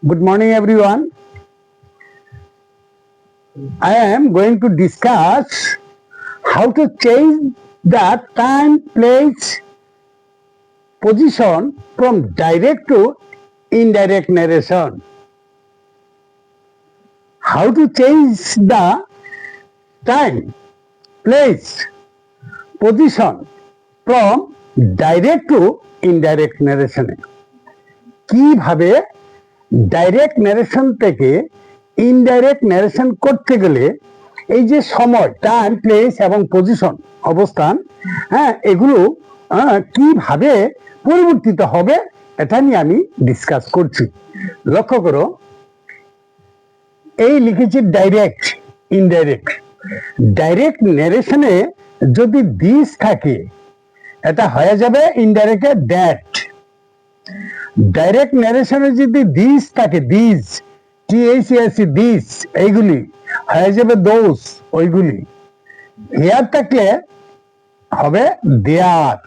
Good morning, everyone. I am going to discuss how to change the time, place, position from direct to indirect narration. How to change the time, place, position from direct to indirect narration. কিভাবে direct narration থেকে indirect narration করতে গেলে এই যে সময়, time, place এবং position, অবস্থান, এগুলো কিভাবে পরিবর্তিত হবে এটা নিয়ে আমি ডিসকাস করছি। লক্ষ্য করো, এই লিখেছি ডাইরেক্ট, ইনডাইরেক্ট। ডাইরেক্ট ন্যারেশনে যদি দিস থাকে এটা হয়ে যাবে ইনডাইরেক্টে দ্যাট। ডাইরেক্ট ন্যারেশনে যদি দিস থাকে, দিস, টিএইচএসি, দিস, এইগুলি হয়ে যাবে দোস, ওইগুলি। হেয়ার থাকলে হবে দেয়ার,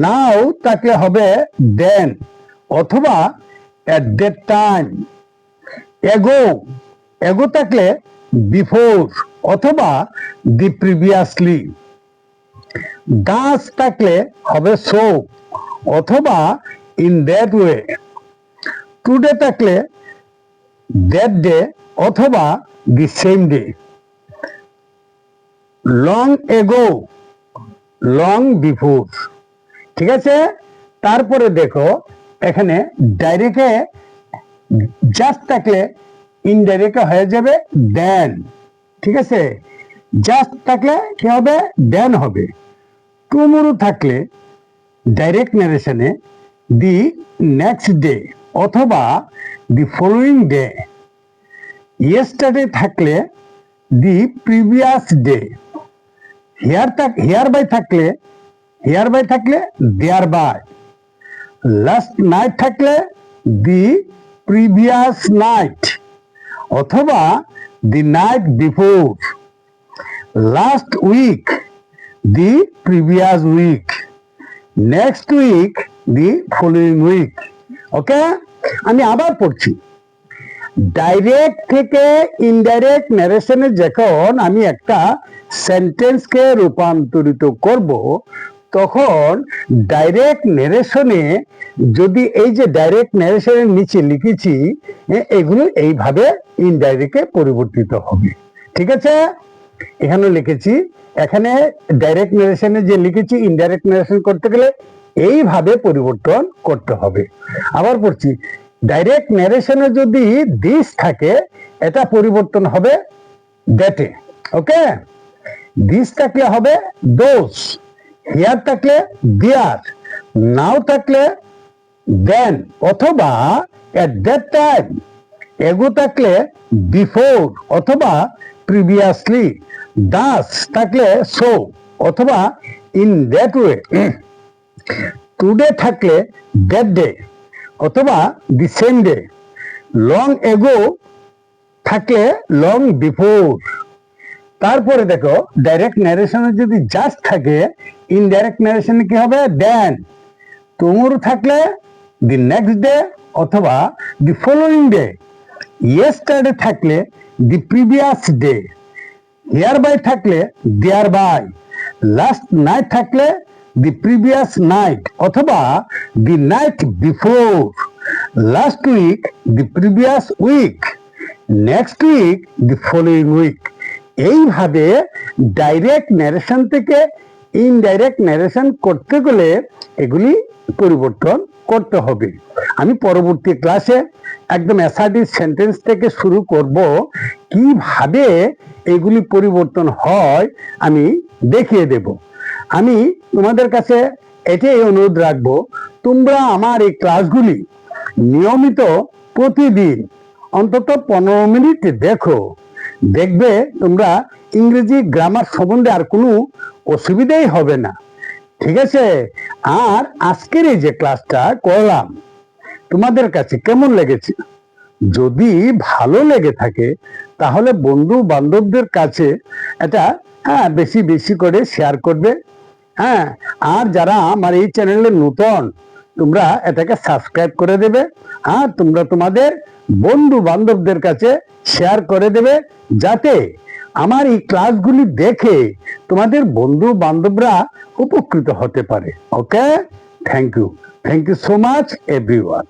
নাও থাকলে হবে দেন, অথবা এট দ্যাট টাইম। এগো, এগো থাকলে বিফোর অথবা দি প্রিভিয়াসলি। দাস থাকলে হবে সো অথবা in that way. Today থাকলে that day অথবা the same day. Long ago, long before. ঠিক আছে? তারপরে দেখো এখানে ডাইরেক্টে জাস্ট থাকলে ইনডাইরেক্টে হয়ে যাবে দেন। ঠিক আছে? জাস্ট থাকলে কি হবে? দেন হবে। টুমরো থাকলে ডাইরেক্ট ন্যারেশনে দি নেক্সট ডে অথবা দি ফলোয়িং ডে। ইয়েস্টারডে থাকলে the previous day. Hereby থাকলে দেয়ার বাই। লাস্ট নাইট থাকলে দি প্রিভিয়াস নাইট অথবা the night before. Last week the previous week. Next week the following week. Okay, আমি আবার পড়ছি। Direct থেকে indirect ন্যারেশনে যখন আমি একটা সেন্টেন্সকে রূপান্তরিত করব, তখন ডাইরেক্ট ন্যারেশনে যদি এই যে ডাইরেক্ট ন্যারেশনের নিচে লিখেছি এগুলো এইভাবে ইনডাইরেক্টে পরিবর্তিত হবে। ঠিক আছে? এখানে লিখেছি, এখানে ডাইরেক্ট ন্যারেশনে যে লিখেছি ইনডাইরেক্ট ন্যারেশন করতে গেলে এইভাবে পরিবর্তন করতে হবে। আবার পড়ছি, ডাইরেক্ট ন্যারেশনে যদি দিস থাকে এটা পরিবর্তন হবে দ্যাটে। ওকে, দিস থাকলে হবে দোস, হিয়ার থাকলে দেয়ার, নাও থাকলে দেন অথবা এট দ্যাট টাইম। এগো থাকলে বিফোর অথবা প্রিভিয়াসলি। দাস থাকলে সো অথবা ইন দ্যাট ওয়ে। টুডে থাকলে দ্যাট ডে অথবা the same day. Long ago থাকলে লং বিফোর। তারপরে দেখো ডাইরেক্ট ন্যারেশনে যদি জাস্ট থাকে ইনডাইরেক্ট ন্যারেশনে কি হবে? দেন। টুমরো থাকলে দি নেক্সট ডে অথবা দি ফলোইং ডে। ইয়েস্টারডে থাকলে the previous day. Hereby থাকলে দেয়ার বাই। লাস্ট নাইট থাকলে দি প্রিভিয়াস নাইট অথবা the night before. Last week the previous week. Next week the following week. এইভাবে direct narration থেকে indirect narration করতে গেলে এগুলি পরিবর্তন করতে হবে। আমি পরবর্তী ক্লাসে একদম অ্যাসার্টিভ সেন্টেন্স থেকে শুরু করব, কিভাবে এগুলি পরিবর্তন হয় আমি দেখিয়ে দেব। আমি তোমাদের কাছে এটাই অনুরোধ রাখবো, তোমরা আমার এই ক্লাসগুলি নিয়মিত প্রতিদিন অন্তত 15 মিনিট দেখো। দেখবে তোমরা ইংরেজি গ্রামার সম্বন্ধে আর কোনো অসুবিধাই হবে না। ঠিক আছে? আর আজকের এই যে ক্লাসটা করলাম তোমাদের কাছে কেমন লেগেছে? যদি ভালো লেগে থাকে তাহলে বন্ধু বান্ধবদের কাছে এটা বেশি বেশি করে শেয়ার করবে। আর যারা আমার এই চ্যানেলে নতুন তোমরা এটাকে সাবস্ক্রাইব করে দেবে। হ্যাঁ, তোমরা তোমাদের বন্ধু বান্ধবদের কাছে শেয়ার করে দেবে, যাতে আমার এই ক্লাসগুলি দেখে তোমাদের বন্ধু বান্ধবরা উপকৃত হতে পারে। Okay, thank you so much everyone.